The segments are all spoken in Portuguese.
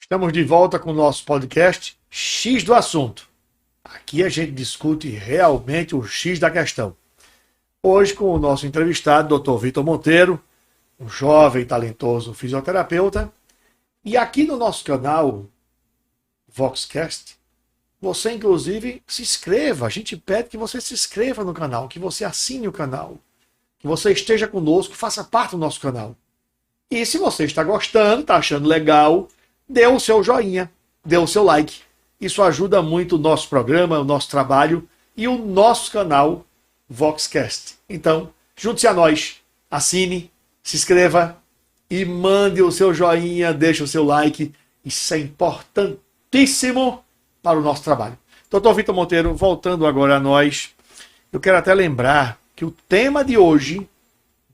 Estamos de volta com o nosso podcast X do Assunto. Aqui a gente discute realmente o X da questão. Hoje com o nosso entrevistado, Dr. Vitor Monteiro, um jovem e talentoso fisioterapeuta. E aqui no nosso canal Voxcast, você inclusive se inscreva. A gente pede que você se inscreva no canal, que você assine o canal, que você esteja conosco, faça parte do nosso canal. E se você está gostando, está achando legal, dê o seu joinha, dê o seu like. Isso ajuda muito o nosso programa, o nosso trabalho e o nosso canal Voxcast. Então, junte-se a nós, assine, se inscreva e mande o seu joinha, deixe o seu like. Isso é importantíssimo para o nosso trabalho. Dr. Vitor Monteiro, voltando agora a nós, eu quero até lembrar que o tema de hoje,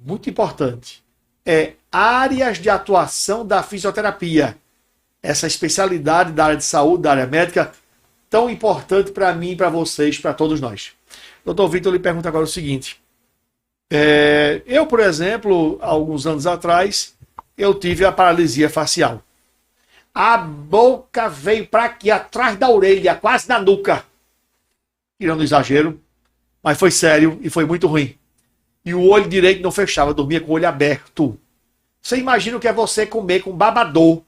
muito importante, é áreas de atuação da fisioterapia. Essa especialidade da área de saúde, da área médica, tão importante para mim, para vocês, para todos nós. Doutor Vitor, lhe pergunta agora o seguinte. Eu, por exemplo, há alguns anos atrás, eu tive a paralisia facial. A boca veio para aqui, atrás da orelha, quase na nuca. Tirando o exagero, mas foi sério e foi muito ruim. E o olho direito não fechava, dormia com o olho aberto. Você imagina o que é você comer com babador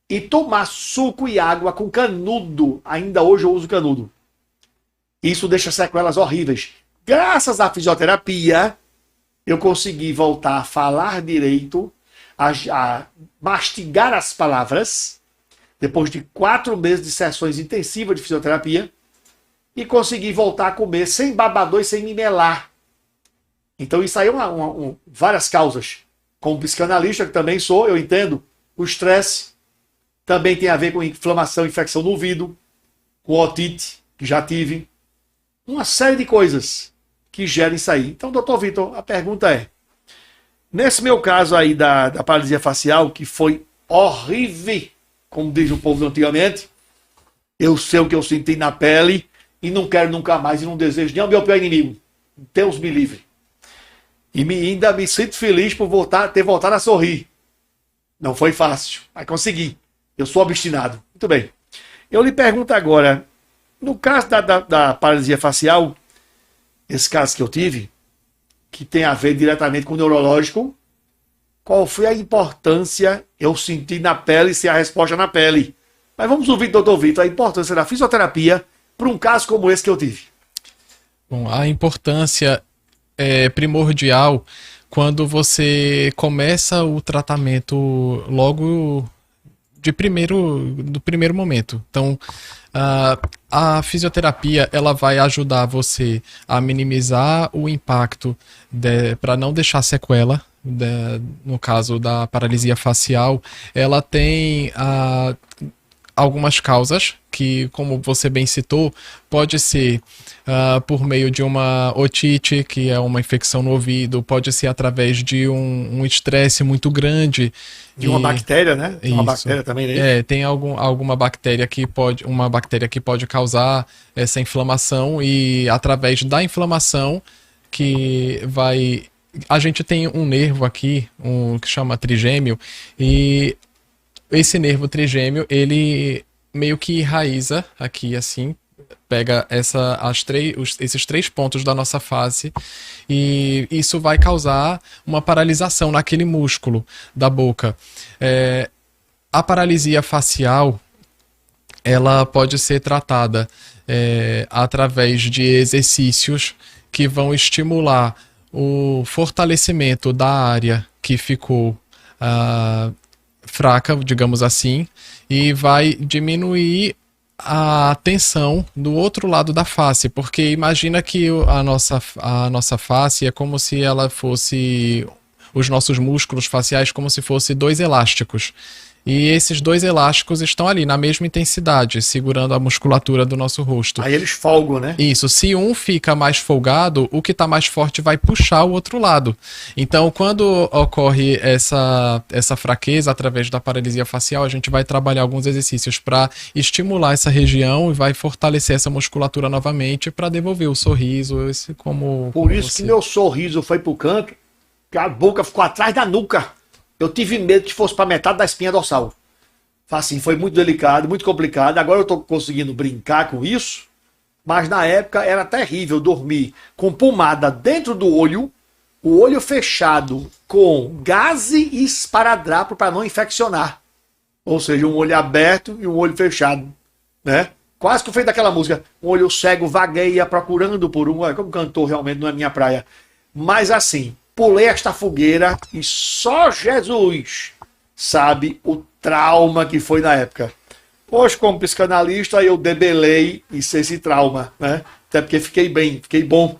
e tomar suco e água com canudo. Ainda hoje eu uso canudo. Isso deixa sequelas horríveis. Graças à fisioterapia, eu consegui voltar a falar direito, a mastigar as palavras, depois de 4 meses de sessões intensivas de fisioterapia, e consegui voltar a comer sem babador e sem me melar. Então isso aí é várias causas. Como psicanalista, que também sou, eu entendo, o estresse também tem a ver com inflamação, infecção no ouvido, com otite, que já tive. Uma série de coisas que geram isso aí. Então, doutor Vitor, a pergunta é, nesse meu caso aí da paralisia facial, que foi horrível, como diz o povo antigamente, eu sei o que eu senti na pele e não quero nunca mais e não desejo nem o meu pior inimigo. Deus me livre. E ainda me sinto feliz por ter voltado a sorrir. Não foi fácil, mas consegui. Eu sou obstinado. Muito bem. Eu lhe pergunto agora, no caso da paralisia facial, esse caso que eu tive, que tem a ver diretamente com o neurológico, qual foi a importância eu senti na pele e se a resposta na pele? Mas vamos ouvir, doutor Vitor, a importância da fisioterapia para um caso como esse que eu tive. Bom, a importância é primordial quando você começa o tratamento logo do primeiro momento. Então, a fisioterapia ela vai ajudar você a minimizar o impacto para não deixar sequela. No caso da paralisia facial, ela tem algumas causas que, como você bem citou, pode ser por meio de uma otite, que é uma infecção no ouvido, pode ser através de um estresse muito grande. De uma bactéria, né? Tem uma Isso. bactéria também, né? Tem alguma bactéria que pode causar essa inflamação e através da inflamação a gente tem um nervo aqui, que chama trigêmeo, e esse nervo trigêmeo, ele meio que enraiza aqui, assim, pega esses 3 pontos da nossa face e isso vai causar uma paralisação naquele músculo da boca. A paralisia facial, ela pode ser tratada através de exercícios que vão estimular o fortalecimento da área que ficou fraca, digamos assim, e vai diminuir a tensão do outro lado da face, porque imagina que a nossa face é como se ela fosse, os nossos músculos faciais como se fossem 2 elásticos. E esses 2 elásticos estão ali na mesma intensidade, segurando a musculatura do nosso rosto. Aí eles folgam, né? Isso. Se um fica mais folgado, o que está mais forte vai puxar o outro lado. Então, quando ocorre essa fraqueza através da paralisia facial, a gente vai trabalhar alguns exercícios para estimular essa região e vai fortalecer essa musculatura novamente para devolver o sorriso. Por isso que meu sorriso foi pro canto, que a boca ficou atrás da nuca. Eu tive medo que fosse para metade da espinha dorsal. Assim, foi muito delicado, muito complicado. Agora eu estou conseguindo brincar com isso, mas na época era terrível dormir com pomada dentro do olho, o olho fechado com gaze e esparadrapo para não infeccionar. Ou seja, um olho aberto e um olho fechado, né? Quase que eu fiz daquela música, um olho cego vagueia procurando por um. Como cantor realmente não é minha praia. Mas assim, pulei esta fogueira e só Jesus sabe o trauma que foi na época. Hoje, como psicanalista, eu debelei esse trauma, né? Até porque fiquei bem, fiquei bom.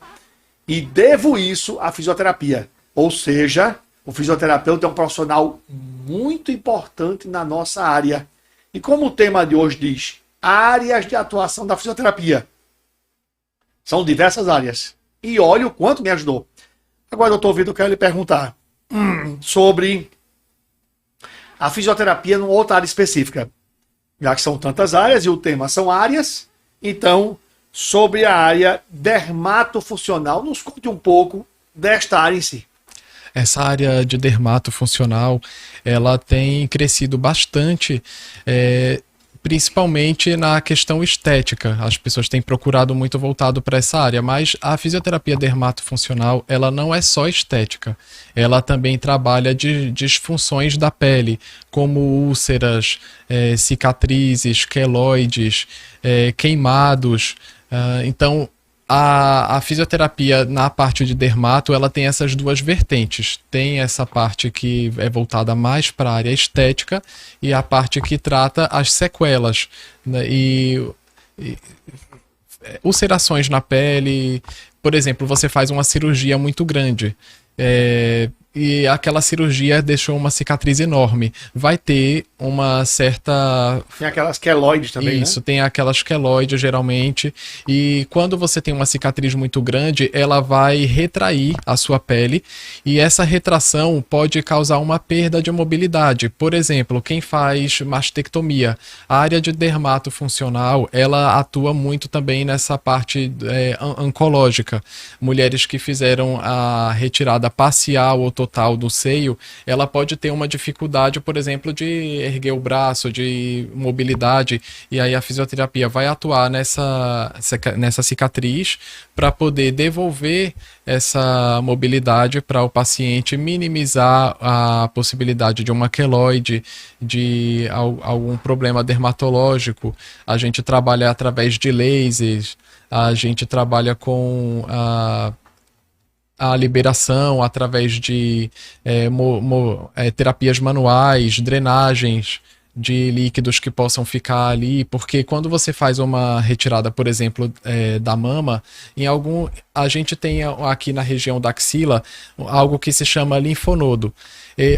E devo isso à fisioterapia. Ou seja, o fisioterapeuta é um profissional muito importante na nossa área. E como o tema de hoje diz, áreas de atuação da fisioterapia. São diversas áreas. E olha o quanto me ajudou. Agora, doutor Vitor, eu quero lhe perguntar sobre a fisioterapia numa outra área específica. Já que são tantas áreas e o tema são áreas, então, sobre a área dermatofuncional, nos conte um pouco desta área em si. Essa área de dermatofuncional, ela tem crescido bastante, principalmente na questão estética. As pessoas têm procurado muito voltado para essa área, mas a fisioterapia dermatofuncional, ela não é só estética. Ela também trabalha de disfunções da pele, como úlceras, cicatrizes, queloides, queimados. Então, a fisioterapia na parte de dermato, ela tem essas duas vertentes. Tem essa parte que é voltada mais para a área estética e a parte que trata as sequelas, né? E ulcerações na pele. Por exemplo, você faz uma cirurgia muito grande. E aquela cirurgia deixou uma cicatriz enorme. Vai ter uma certa... Tem aquelas queloides também, Isso, né? tem aquelas queloides, geralmente. E quando você tem uma cicatriz muito grande, ela vai retrair a sua pele. E essa retração pode causar uma perda de mobilidade. Por exemplo, quem faz mastectomia, a área de dermatofuncional, ela atua muito também nessa parte oncológica. Mulheres que fizeram a retirada parcial ou total do seio, ela pode ter uma dificuldade, por exemplo, de erguer o braço, de mobilidade, e aí a fisioterapia vai atuar nessa cicatriz para poder devolver essa mobilidade para o paciente, minimizar a possibilidade de uma queloide, de algum problema dermatológico. A gente trabalha através de lasers, a gente trabalha com a liberação através de terapias manuais, drenagens de líquidos que possam ficar ali, porque quando você faz uma retirada, por exemplo, da mama, a gente tem aqui na região da axila algo que se chama linfonodo.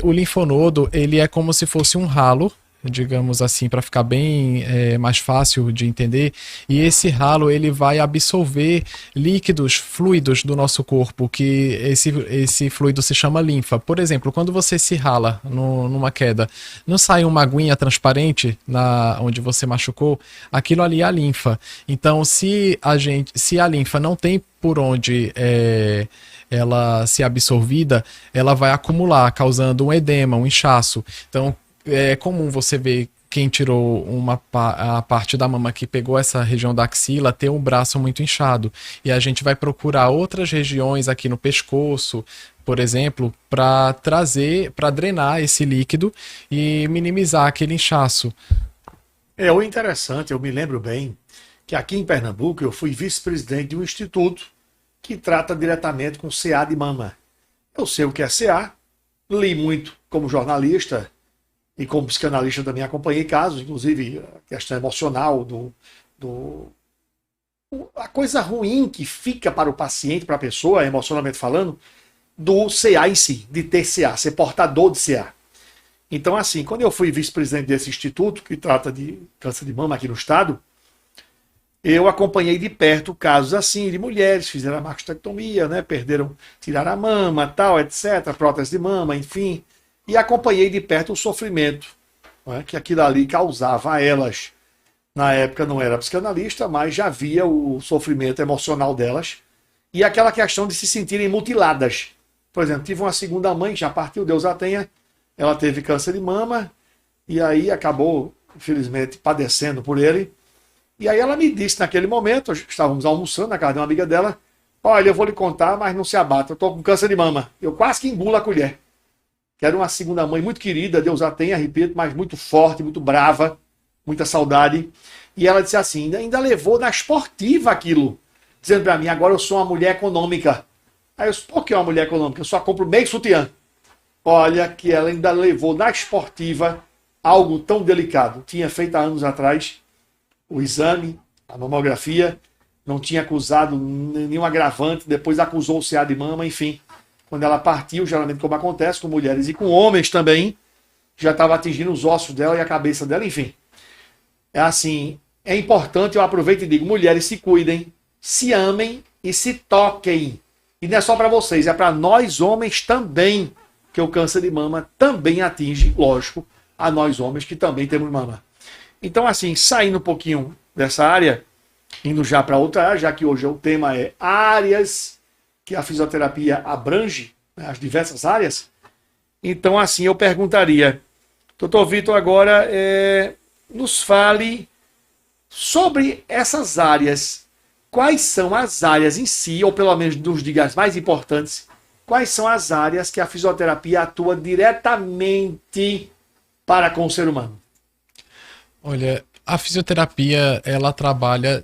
O linfonodo, ele é como se fosse um ralo, digamos assim, para ficar bem mais fácil de entender, e esse ralo ele vai absorver líquidos, fluidos do nosso corpo, que esse fluido se chama linfa. Por exemplo, quando você se rala numa queda, não sai uma aguinha transparente onde você machucou, aquilo ali é a linfa. Então, se a linfa não tem por onde ela ser absorvida, ela vai acumular, causando um edema, um inchaço. Então, é comum você ver quem tirou a parte da mama que pegou essa região da axila ter um braço muito inchado. E a gente vai procurar outras regiões aqui no pescoço, por exemplo, para drenar esse líquido e minimizar aquele inchaço. O interessante, eu me lembro bem, que aqui em Pernambuco eu fui vice-presidente de um instituto que trata diretamente com CA de mama. Eu sei o que é CA, li muito como jornalista, e como psicanalista também acompanhei casos, inclusive a questão emocional, a coisa ruim que fica para o paciente, para a pessoa, emocionalmente falando, do CA em si, de ter CA, ser portador de CA. Então, assim, quando eu fui vice-presidente desse instituto, que trata de câncer de mama aqui no estado, eu acompanhei de perto casos assim, de mulheres que fizeram a mastectomia, né, tiraram a mama, tal, etc., prótese de mama, enfim. E acompanhei de perto o sofrimento, né, que aquilo ali causava a elas. Na época não era psicanalista, mas já via o sofrimento emocional delas e aquela questão de se sentirem mutiladas. Por exemplo, tive uma segunda mãe que já partiu, Deus a tenha, ela teve câncer de mama e aí acabou infelizmente, padecendo por ele. E aí ela me disse naquele momento, estávamos almoçando na casa de uma amiga dela, olha, eu vou lhe contar, mas não se abata, eu estou com câncer de mama. Eu quase que engulo a colher. Que era uma segunda mãe muito querida, Deus a tenha, repito, mas muito forte, muito brava, muita saudade. E ela disse assim, ainda levou na esportiva aquilo, dizendo para mim, agora eu sou uma mulher econômica. Aí eu disse, por que uma mulher econômica? Eu só compro meio sutiã. Olha que ela ainda levou na esportiva algo tão delicado. Tinha feito há anos atrás o exame, a mamografia, não tinha acusado nenhum agravante, depois acusou o CA de mama, enfim. Quando ela partiu, geralmente como acontece com mulheres e com homens também, já estava atingindo os ossos dela e a cabeça dela, enfim. É assim, é importante, eu aproveito e digo, mulheres se cuidem, se amem e se toquem. E não é só para vocês, é para nós homens também, que o câncer de mama também atinge, lógico, a nós homens que também temos mama. Então, assim, saindo um pouquinho dessa área, indo já para outra área, já que hoje o tema é áreas que a fisioterapia abrange, né, as diversas áreas. Então, assim, eu perguntaria, doutor Vitor, agora nos fale sobre essas áreas. Quais são as áreas em si, ou pelo menos nos diga as mais importantes, quais são as áreas que a fisioterapia atua diretamente para com o ser humano? Olha, a fisioterapia, ela trabalha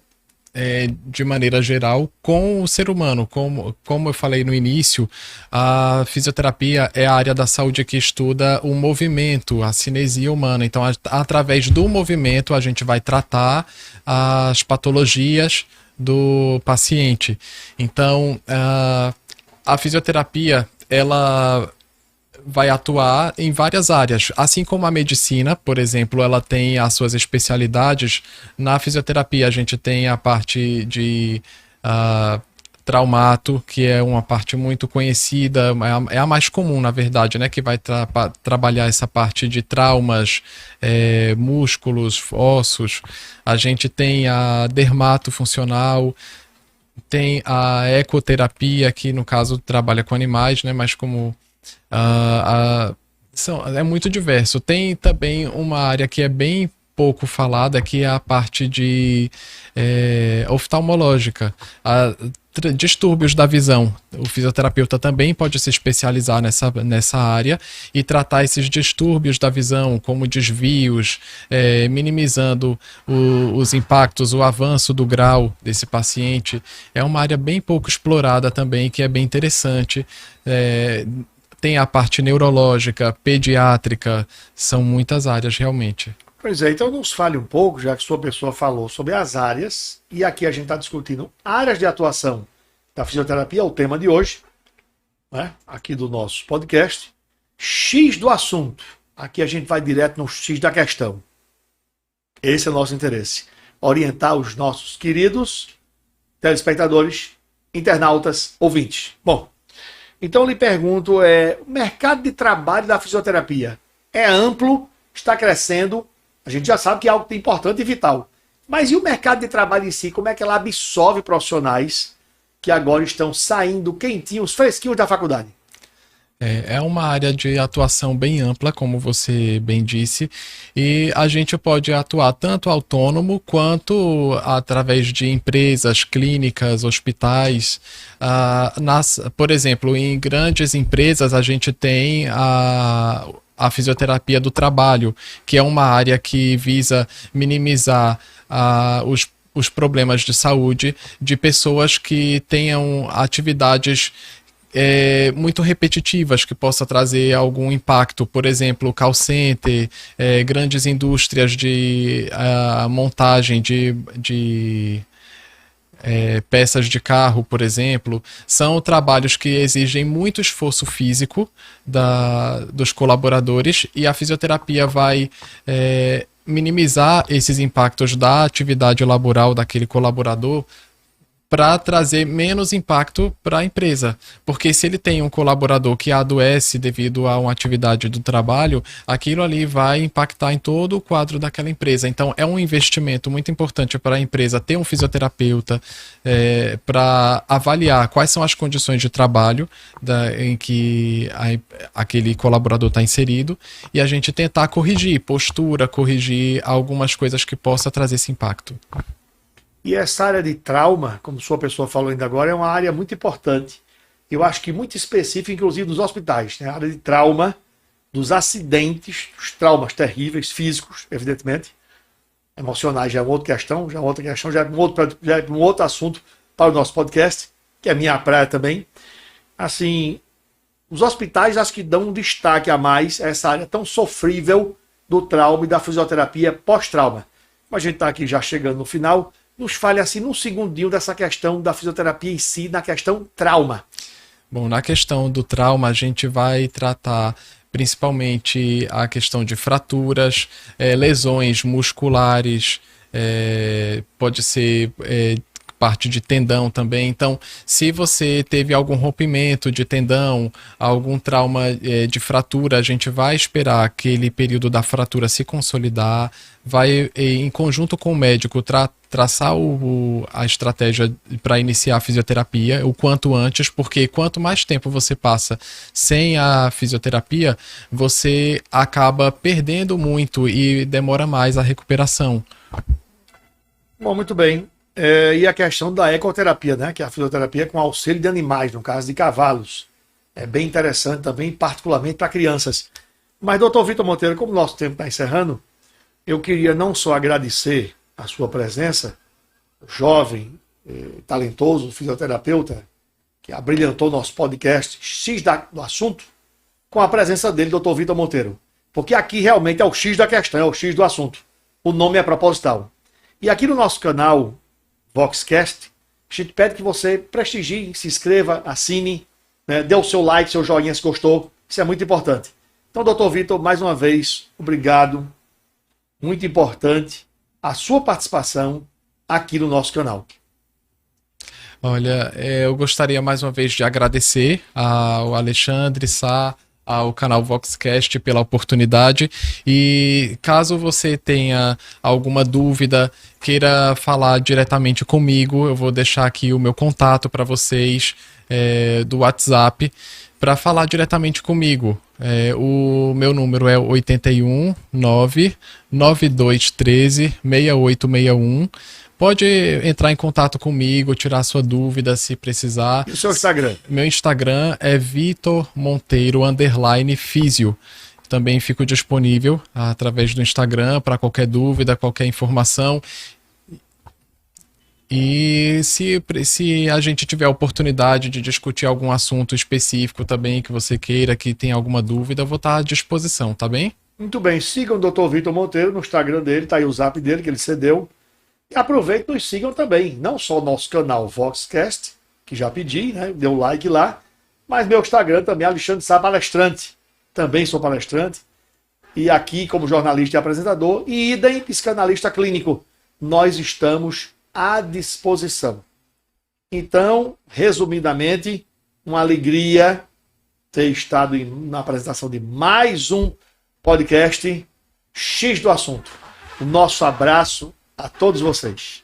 de maneira geral com o ser humano. Como eu falei no início, a fisioterapia é a área da saúde que estuda o movimento, a cinesia humana. Então, através do movimento, a gente vai tratar as patologias do paciente. Então, a fisioterapia, ela vai atuar em várias áreas, assim como a medicina, por exemplo, ela tem as suas especialidades. Na fisioterapia a gente tem a parte de traumato, que é uma parte muito conhecida, é a mais comum, na verdade, né, que vai trabalhar essa parte de traumas, músculos, ossos. A gente tem a dermatofuncional, tem a ecoterapia, que no caso trabalha com animais, né, mas como é muito diverso. Tem também uma área que é bem pouco falada, que é a parte de oftalmológica, distúrbios da visão. O fisioterapeuta também pode se especializar nessa área e tratar esses distúrbios da visão, como desvios, minimizando os impactos, o avanço do grau desse paciente. É uma área bem pouco explorada também, que é bem interessante. Tem a parte neurológica, pediátrica, são muitas áreas realmente. Pois é, então nos fale um pouco, já que sua pessoa falou sobre as áreas, e aqui a gente está discutindo áreas de atuação da fisioterapia, é o tema de hoje, né, aqui do nosso podcast. X do assunto, aqui a gente vai direto no X da questão. Esse é o nosso interesse, orientar os nossos queridos telespectadores, internautas, ouvintes. Bom, então eu lhe pergunto, o mercado de trabalho da fisioterapia é amplo, está crescendo, a gente já sabe que é algo importante e vital. Mas e o mercado de trabalho em si, como é que ela absorve profissionais que agora estão saindo quentinhos, fresquinhos da faculdade? É uma área de atuação bem ampla, como você bem disse, e a gente pode atuar tanto autônomo quanto através de empresas, clínicas, hospitais. Por exemplo, em grandes empresas a gente tem a fisioterapia do trabalho, que é uma área que visa minimizar os problemas de saúde de pessoas que tenham atividades muito repetitivas, que possa trazer algum impacto. Por exemplo, call center, grandes indústrias de montagem de peças de carro, por exemplo, são trabalhos que exigem muito esforço físico dos colaboradores, e a fisioterapia vai minimizar esses impactos da atividade laboral daquele colaborador, para trazer menos impacto para a empresa. Porque se ele tem um colaborador que adoece devido a uma atividade do trabalho, aquilo ali vai impactar em todo o quadro daquela empresa. Então, é um investimento muito importante para a empresa ter um fisioterapeuta para avaliar quais são as condições de trabalho em que aquele colaborador está inserido e a gente tentar corrigir postura, corrigir algumas coisas que possa trazer esse impacto. E essa área de trauma, como sua pessoa falou ainda agora, é uma área muito importante. Eu acho que muito específica, inclusive nos hospitais. Né? A área de trauma, dos acidentes, dos traumas terríveis, físicos, evidentemente. Emocionais já é uma outra questão, já é um outro assunto para o nosso podcast, que é a minha praia também. Assim, os hospitais acho que dão um destaque a mais a essa área tão sofrível do trauma e da fisioterapia pós-trauma. Mas a gente está aqui já chegando no final. Nos fale assim num segundinho dessa questão da fisioterapia em si, na questão trauma. Bom, na questão do trauma, a gente vai tratar principalmente a questão de fraturas, lesões musculares, pode ser parte de tendão também. Então, se você teve algum rompimento de tendão, algum trauma de fratura, a gente vai esperar aquele período da fratura se consolidar, vai, em conjunto com o médico, traçar a estratégia para iniciar a fisioterapia o quanto antes, porque quanto mais tempo você passa sem a fisioterapia, você acaba perdendo muito e demora mais a recuperação. Bom, muito bem. E a questão da ecoterapia, né? Que é a fisioterapia com auxílio de animais, no caso de cavalos. É bem interessante também, particularmente para crianças. Mas, doutor Vitor Monteiro, como o nosso tempo está encerrando, eu queria não só agradecer a sua presença, jovem, talentoso, fisioterapeuta, que abrilhantou nosso podcast X do assunto, com a presença dele, doutor Vitor Monteiro. Porque aqui realmente é o X da questão, é o X do assunto. O nome é proposital. E aqui no nosso canal Voxcast, a gente pede que você prestigie, se inscreva, assine, né, dê o seu like, seu joinha se gostou. Isso é muito importante. Então, doutor Vitor, mais uma vez, obrigado. Muito importante a sua participação aqui no nosso canal. Olha, eu gostaria mais uma vez de agradecer ao Alexandre Sá, ao canal Voxcast pela oportunidade, e caso você tenha alguma dúvida, queira falar diretamente comigo, eu vou deixar aqui o meu contato para vocês do WhatsApp para falar diretamente comigo. O meu número é 81 99213 6861. Pode entrar em contato comigo, tirar sua dúvida se precisar. E o seu Instagram? Meu Instagram é Vitor Monteiro _Físio. Também fico disponível através do Instagram para qualquer dúvida, qualquer informação. E se a gente tiver a oportunidade de discutir algum assunto específico também que você queira, que tenha alguma dúvida, eu vou estar à disposição, tá bem? Muito bem, sigam o Dr. Vitor Monteiro no Instagram dele, tá aí o zap dele que ele cedeu. E aproveitem e nos sigam também, não só o nosso canal Voxcast, que já pedi, né? Deu like lá, mas meu Instagram também, Alexandre Sá Palestrante. Também sou palestrante. E aqui, como jornalista e apresentador, e idem psicanalista clínico, nós estamos à disposição. Então, resumidamente, uma alegria ter estado na apresentação de mais um podcast X do assunto. O nosso abraço a todos vocês.